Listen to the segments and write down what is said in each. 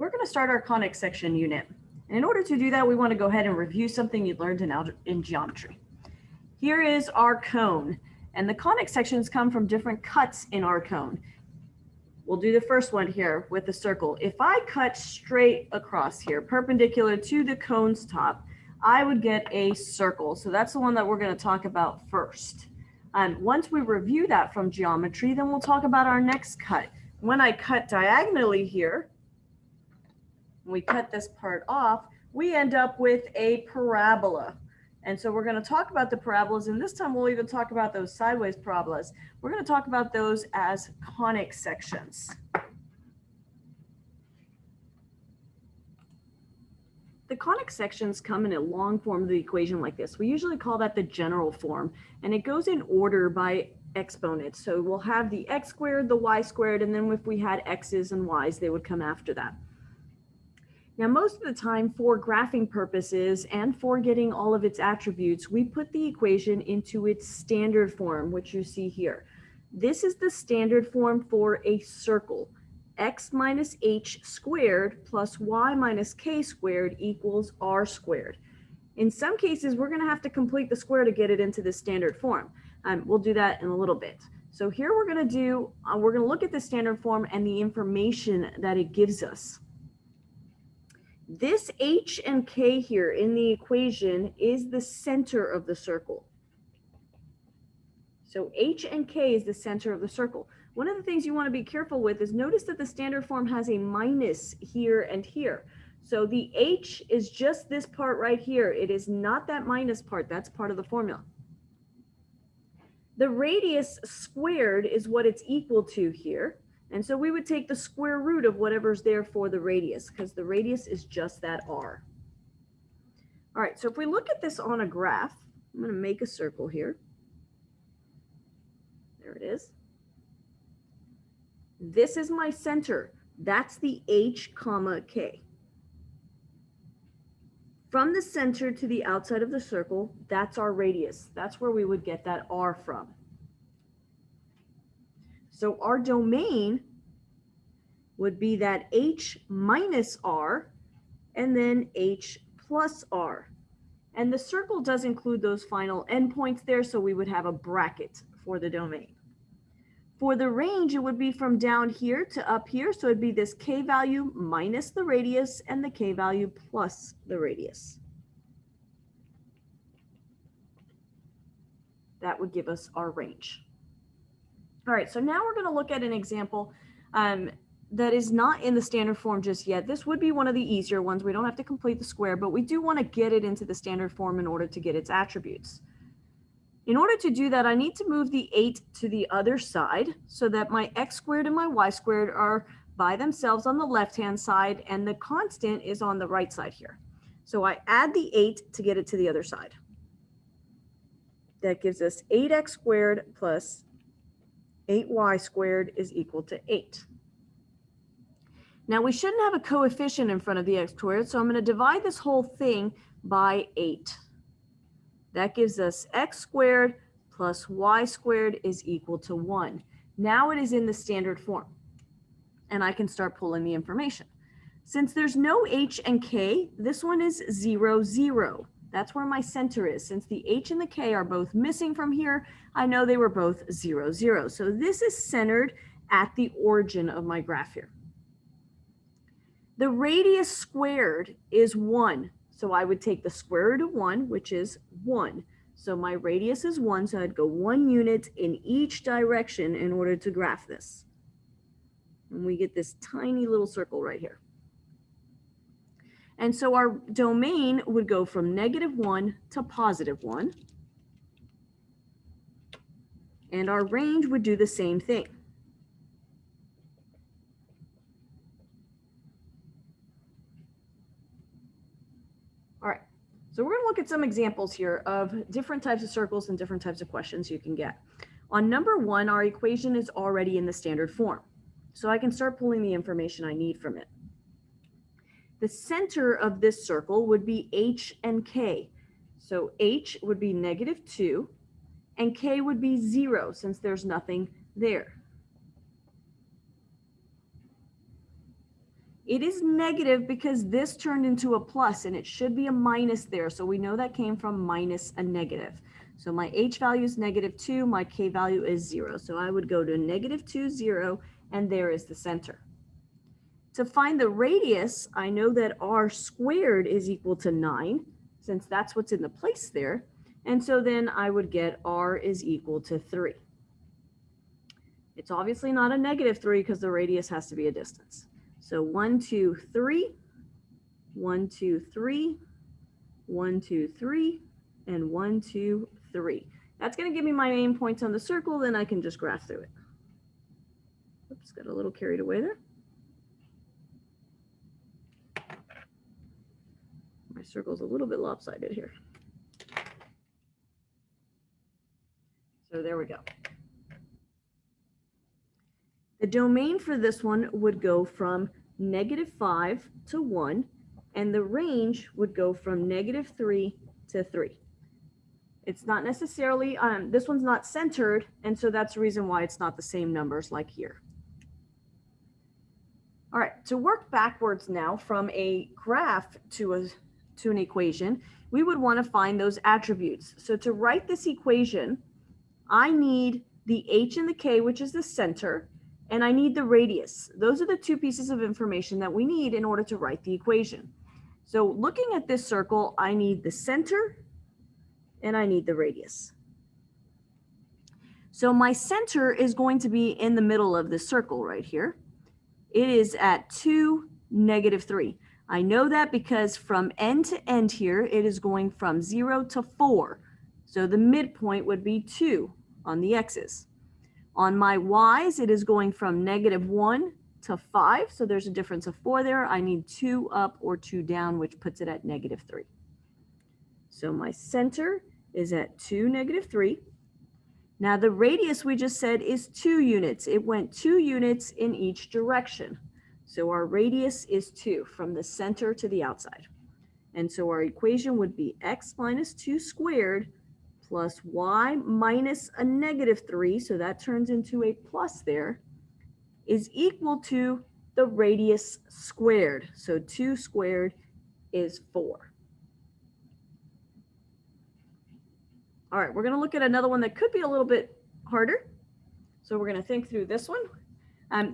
we're going to start our conic section unit. And in order to do that, we want to go ahead and review something you learned in geometry. Here is our cone, and the conic sections come from different cuts in our cone. We'll do the first one here with the circle. If I cut straight across here, perpendicular to the cone's top, I would get a circle. So that's the one that we're going to talk about first. Once we review that from geometry, then we'll talk about our next cut. When I cut diagonally here, we cut this part off, we end up with a parabola. And so we're going to talk about the parabolas, and this time we'll even talk about those sideways parabolas. We're going to talk about those as conic sections. The conic sections come in a long form of the equation like this. We usually call that the general form, and it goes in order by exponents. So we'll have the x squared, the y squared, and then if we had x's and y's, they would come after that. Now, most of the time for graphing purposes and for getting all of its attributes, we put the equation into its standard form, which you see here. This is the standard form for a circle. X minus h squared plus y minus k squared equals r squared. In some cases, we're going to have to complete the square to get it into the standard form. We'll do that in a little bit. So here we're going to look at the standard form and the information that it gives us. This h and k here in the equation is the center of the circle. So h and k is the center of the circle. One of the things you want to be careful with is notice that the standard form has a minus here and here. So the h is just this part right here. It is not that minus part. That's part of the formula. The radius squared is what it's equal to here. And so we would take the square root of whatever's there for the radius, because the radius is just that r. All right, so if we look at this on a graph, I'm going to make a circle here. There it is. This is my center. That's the h comma k. From the center to the outside of the circle, that's our radius. That's where we would get that r from. So our domain would be that h minus r and then h plus r. And the circle does include those final endpoints there, so we would have a bracket for the domain. For the range, it would be from down here to up here, so it'd be this k value minus the radius and the k value plus the radius. That would give us our range. All right, so now we're going to look at an example that is not in the standard form just yet. This would be one of the easier ones. We don't have to complete the square, but we do want to get it into the standard form in order to get its attributes. In order to do that, I need to move the 8 to the other side so that my x squared and my y squared are by themselves on the left-hand side, and the constant is on the right side here. So I add the 8 to get it to the other side. That gives us 8x squared plus 8y squared is equal to 8. Now we shouldn't have a coefficient in front of the x squared, so I'm going to divide this whole thing by 8. That gives us x squared plus y squared is equal to 1. Now it is in the standard form, and I can start pulling the information. Since there's no h and k, this one is 0, 0. That's where my center is. Since the h and the k are both missing from here, I know they were both 0, 0. So this is centered at the origin of my graph here. The radius squared is 1. So I would take the square root of 1, which is 1. So my radius is 1, so I'd go 1 unit in each direction in order to graph this. And we get this tiny little circle right here. And so our domain would go from -1 to +1. And our range would do the same thing. All right, so we're going to look at some examples here of different types of circles and different types of questions you can get. On number 1, our equation is already in the standard form, so I can start pulling the information I need from it. The center of this circle would be h and k. So h would be -2, and k would be 0 since there's nothing there. It is negative because this turned into a plus, and it should be a minus there. So we know that came from minus a negative. So my h value is -2, my k value is 0. So I would go to -2, 0, and there is the center. To find the radius, I know that r squared is equal to 9, since that's what's in the place there. And so then I would get r is equal to 3. It's obviously not a -3 because the radius has to be a distance. So 1, 2, 3, 1, 2, 3, 1, 2, 3, and 1, 2, 3. That's going to give me my main points on the circle, then I can just graph through it. Oops, got a little carried away there. My circle's a little bit lopsided here. So there we go. The domain for this one would go from -5 to 1, and the range would go from -3 to 3. It's not necessarily, this one's not centered, and so that's the reason why it's not the same numbers like here. All right, to work backwards now from a graph to an equation, we would want to find those attributes. So to write this equation, I need the h and the k, which is the center, and I need the radius. Those are the two pieces of information that we need in order to write the equation. So looking at this circle, I need the center and I need the radius. So my center is going to be in the middle of this circle right here. It is at 2, -3. I know that because from end to end here, it is going from 0 to 4. So the midpoint would be 2 on the x's. On my y's, it is going from -1 to 5. So there's a difference of 4 there. I need 2 up or 2 down, which puts it at -3. So my center is at 2, -3. Now the radius we just said is 2 units. It went 2 units in each direction. So our radius is 2 from the center to the outside. And so our equation would be x minus 2 squared plus y minus a -3, so that turns into a plus there, is equal to the radius squared. So 2 squared is 4. All right, we're going to look at another one that could be a little bit harder. So we're going to think through this one.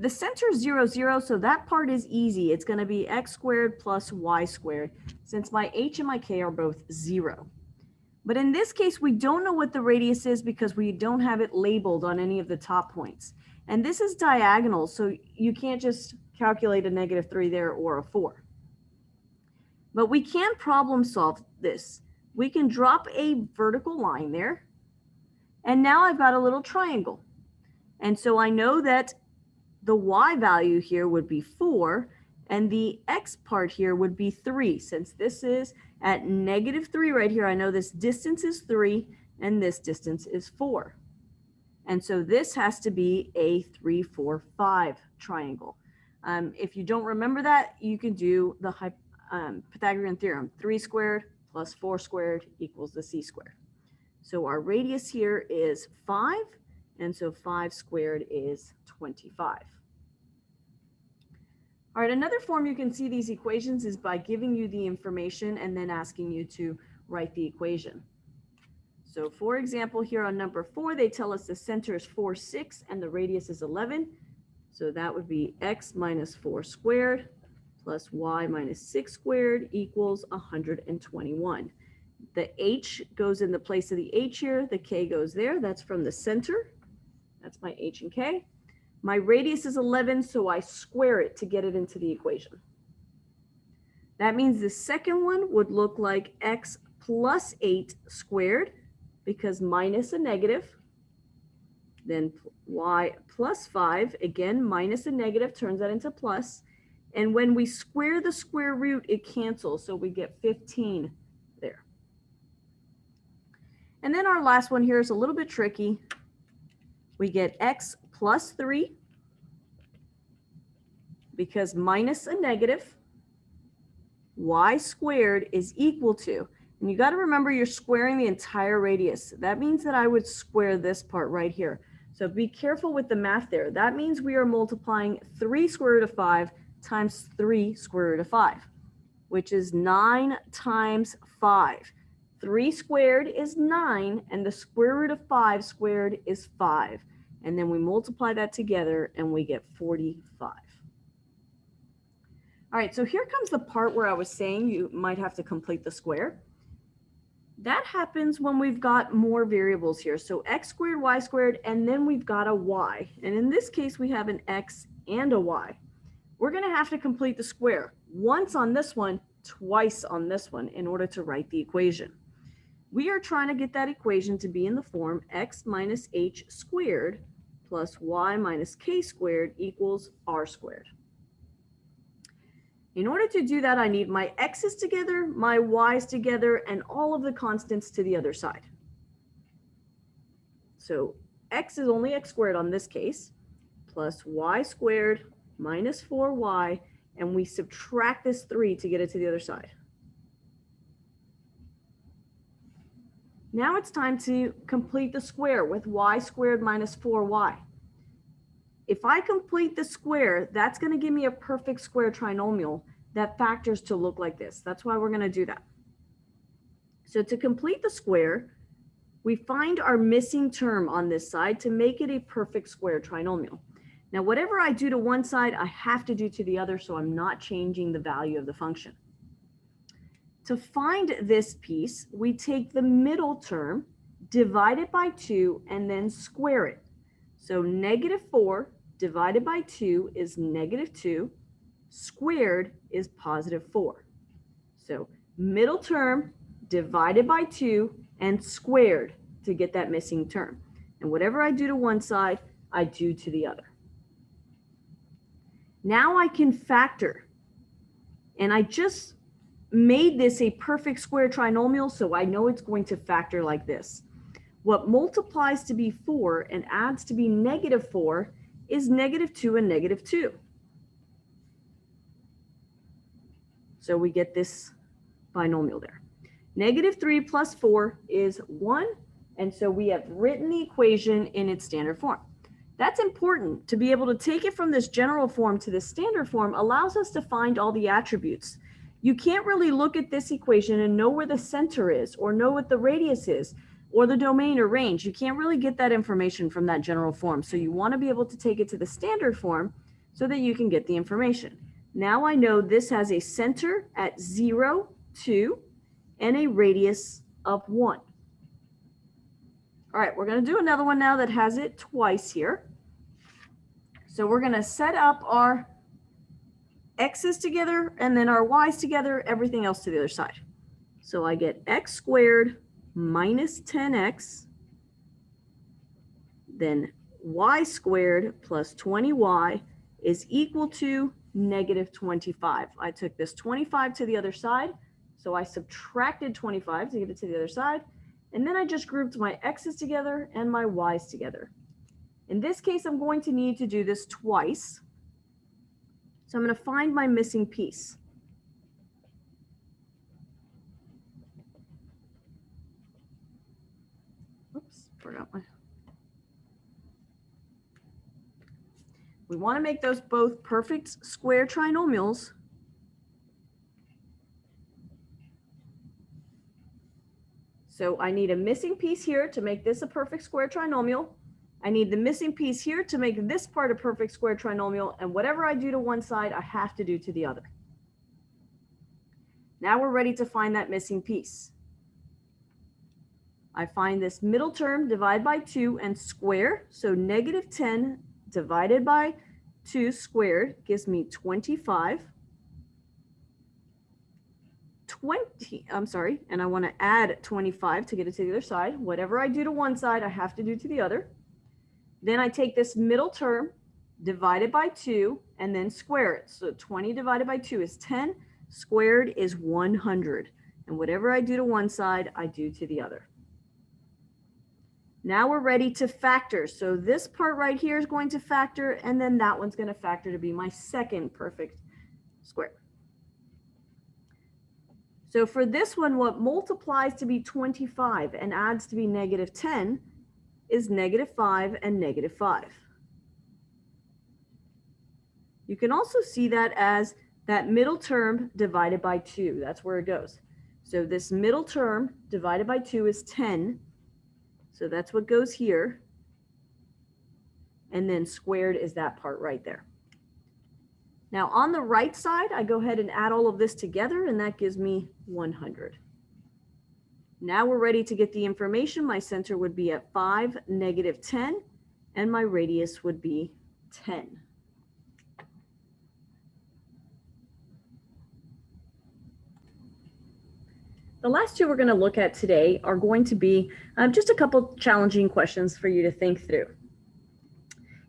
The center is 0, 0, so that part is easy. It's going to be x squared plus y squared, since my h and my k are both 0. But in this case, we don't know what the radius is because we don't have it labeled on any of the top points. And this is diagonal, so you can't just calculate a -3 there or a 4. But we can problem solve this. We can drop a vertical line there. And now I've got a little triangle. And so I know that the y value here would be 4, and the x part here would be 3. Since this is at -3 right here, I know this distance is 3, and this distance is 4. And so this has to be a 3, 4, 5 triangle. If you don't remember that, you can do the Pythagorean theorem. 3 squared plus 4 squared equals the c squared. So our radius here is 5, and so 5 squared is 25. All right, another form you can see these equations is by giving you the information and then asking you to write the equation. So for example, here on number 4, they tell us the center is 4, 6, and the radius is 11. So that would be x minus 4 squared plus y minus 6 squared equals 121. The h goes in the place of the h here. The k goes there. That's from the center. That's my h and k. My radius is 11, so I square it to get it into the equation. That means the second one would look like x plus 8 squared, because minus a negative. Then y plus 5, again, minus a negative, turns that into plus. And when we square the square root, it cancels, so we get 15 there. And then our last one here is a little bit tricky. We get x plus 3, because minus a negative, y squared is equal to, and you got to remember you're squaring the entire radius. That means that I would square this part right here. So be careful with the math there. That means we are multiplying 3 square root of 5 times 3 square root of 5, which is 9 times 5. 3 squared is 9, and the square root of 5 squared is 5. And then we multiply that together, and we get 45. All right, so here comes the part where I was saying you might have to complete the square. That happens when we've got more variables here. So x squared, y squared, and then we've got a y. And in this case, we have an x and a y. We're going to have to complete the square once on this one, twice on this one in order to write the equation. We are trying to get that equation to be in the form x minus h squared plus y minus k squared equals r squared. In order to do that, I need my x's together, my y's together, and all of the constants to the other side. So x is only x squared on this case, plus y squared minus 4y, and we subtract this 3 to get it to the other side. Now it's time to complete the square with y squared minus 4y. If I complete the square, that's going to give me a perfect square trinomial that factors to look like this. That's why we're going to do that. So to complete the square, we find our missing term on this side to make it a perfect square trinomial. Now, whatever I do to one side, I have to do to the other, so I'm not changing the value of the function. To find this piece, we take the middle term, divide it by 2, and then square it. So negative 4 divided by 2 is negative 2, squared is positive 4. So middle term divided by 2 and squared to get that missing term. And whatever I do to one side, I do to the other. Now I can factor. And I just made this a perfect square trinomial, so I know it's going to factor like this. What multiplies to be 4 and adds to be negative 4 is negative 2 and negative 2. So we get this binomial there. Negative 3 plus 4 is 1, and so we have written the equation in its standard form. That's important. To be able to take it from this general form to this standard form allows us to find all the attributes. You can't really look at this equation and know where the center is, or know what the radius is, or the domain or range. You can't really get that information from that general form. So you want to be able to take it to the standard form so that you can get the information. Now I know this has a center at 0, 2, and a radius of 1. All right, we're going to do another one now that has it twice here. So we're going to set up our x's together and then our y's together, everything else to the other side. So I get x squared minus 10x, then y squared plus 20y is equal to negative 25. I took this 25 to the other side, so I subtracted 25 to get it to the other side, and then I just grouped my x's together and my y's together. In this case, I'm going to need to do this twice. So I'm going to find my missing piece. Oops, forgot my. We want to make those both perfect square trinomials. So I need a missing piece here to make this a perfect square trinomial. I need the missing piece here to make this part a perfect square trinomial, and whatever I do to one side, I have to do to the other. Now we're ready to find that missing piece. I find this middle term, divide by 2 and square. So negative 10 divided by 2 squared gives me 25. And I want to add 25 to get it to the other side. Whatever I do to one side, I have to do to the other. Then I take this middle term, divide it by 2, and then square it. So 20 divided by 2 is 10, squared is 100. And whatever I do to one side, I do to the other. Now we're ready to factor. So this part right here is going to factor, and then that one's going to factor to be my second perfect square. So for this one, what multiplies to be 25 and adds to be negative 10 is negative 5 and negative 5. You can also see that as that middle term divided by 2. That's where it goes. So this middle term divided by 2 is 10. So that's what goes here. And then squared is that part right there. Now on the right side, I go ahead and add all of this together, and that gives me 100. Now we're ready to get the information. My center would be at 5, -10, and my radius would be 10. The last two we're going to look at today are going to be just a couple challenging questions for you to think through.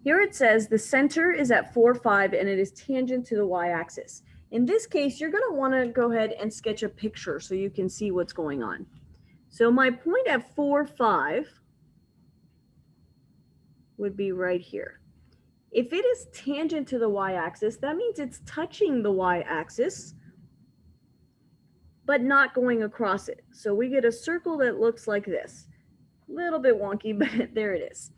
Here it says the center is at 4, 5, and it is tangent to the y-axis. In this case, you're going to want to go ahead and sketch a picture so you can see what's going on. So my point at 4, 5 would be right here. If it is tangent to the y-axis, that means it's touching the y-axis, but not going across it. So we get a circle that looks like this. A little bit wonky, but there it is.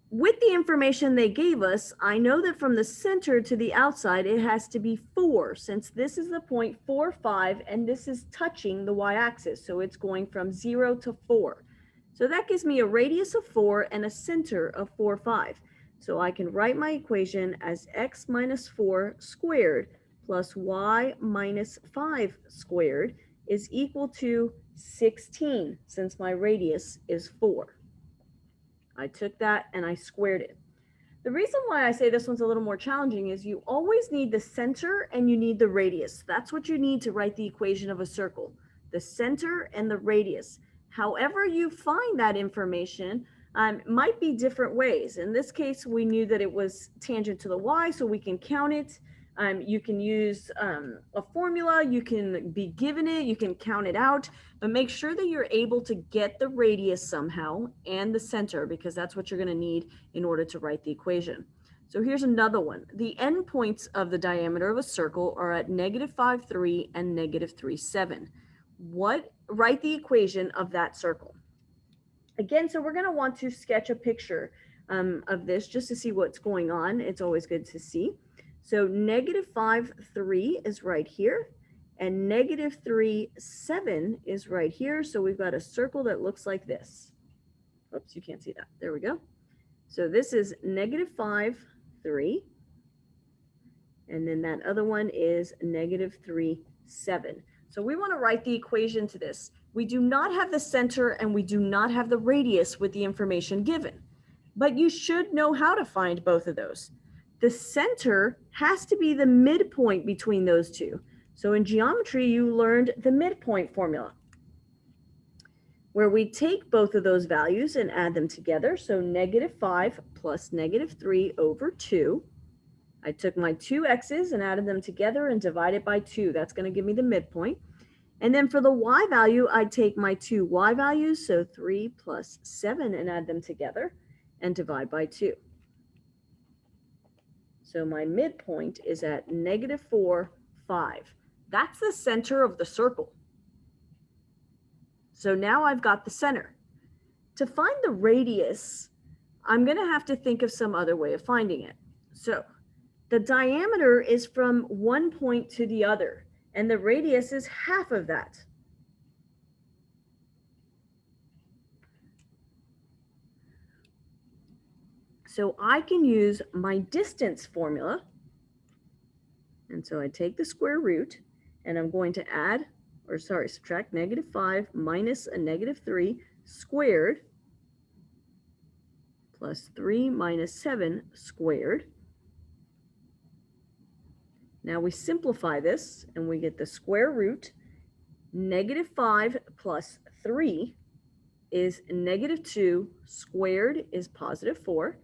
With the information they gave us, I know that from the center to the outside, it has to be 4, since this is the point 4, 5, and this is touching the y-axis. So it's going from 0 to 4. So that gives me a radius of 4 and a center of 4, 5. So I can write my equation as x minus 4 squared plus y minus 5 squared is equal to 16, since my radius is 4. I took that and I squared it. The reason why I say this one's a little more challenging is you always need the center and you need the radius. That's what you need to write the equation of a circle, the center and the radius. However you find that information might be different ways. In this case, we knew that it was tangent to the y, so we can count it. You can use a formula, you can be given it, you can count it out, but make sure that you're able to get the radius somehow and the center, because that's what you're going to need in order to write the equation. So here's another one. The endpoints of the diameter of a circle are at -5, 3 and -3, 7. Write the equation of that circle. Again, so we're going to want to sketch a picture of this just to see what's going on. It's always good to see. So -5, 3 is right here, and -3, 7 is right here. So we've got a circle that looks like this. Oops, you can't see that. There we go. So this is -5, 3. And then that other one is -3, 7. So we want to write the equation to this. We do not have the center and we do not have the radius with the information given, but you should know how to find both of those. The center has to be the midpoint between those two. So in geometry, you learned the midpoint formula, where we take both of those values and add them together. So -5 plus -3 over 2. I took my two x's and added them together and divided by 2. That's going to give me the midpoint. And then for the y value, I take my two y values, so 3 plus 7, and add them together and divide by 2. So my midpoint is at -4, 5. That's the center of the circle. So now I've got the center. To find the radius, I'm going to have to think of some other way of finding it. So the diameter is from one point to the other, and the radius is half of that. So I can use my distance formula. And so I take the square root, and I'm going to subtract -5 minus a -3 squared plus 3 minus 7 squared. Now we simplify this and we get the square root. -5 plus 3 is -2 squared is +4.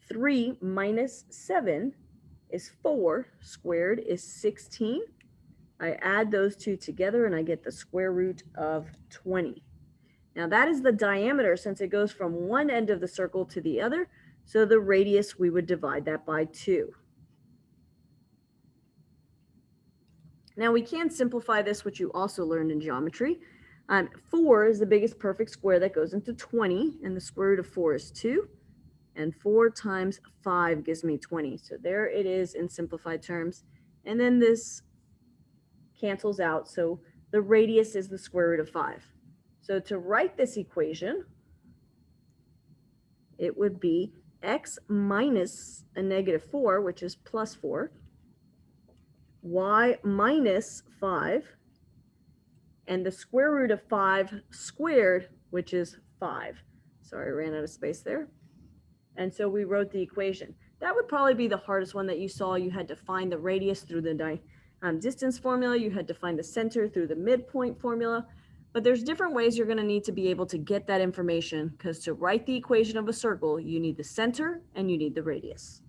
3 minus 7 is 4 squared is 16. I add those two together and I get the square root of 20. Now that is the diameter since it goes from one end of the circle to the other. So the radius, we would divide that by 2. Now we can simplify this, which you also learned in geometry. 4 is the biggest perfect square that goes into 20, and the square root of 4 is 2. And 4 times 5 gives me 20. So there it is in simplified terms. And then this cancels out. So the radius is the square root of 5. So to write this equation, it would be x minus a negative 4, which is plus 4, y minus 5, and the square root of 5 squared, which is 5. Sorry, I ran out of space there. And so we wrote the equation. That would probably be the hardest one that you saw. You had to find the radius through the distance formula. You had to find the center through the midpoint formula. But there's different ways you're going to need to be able to get that information, because to write the equation of a circle, you need the center and you need the radius.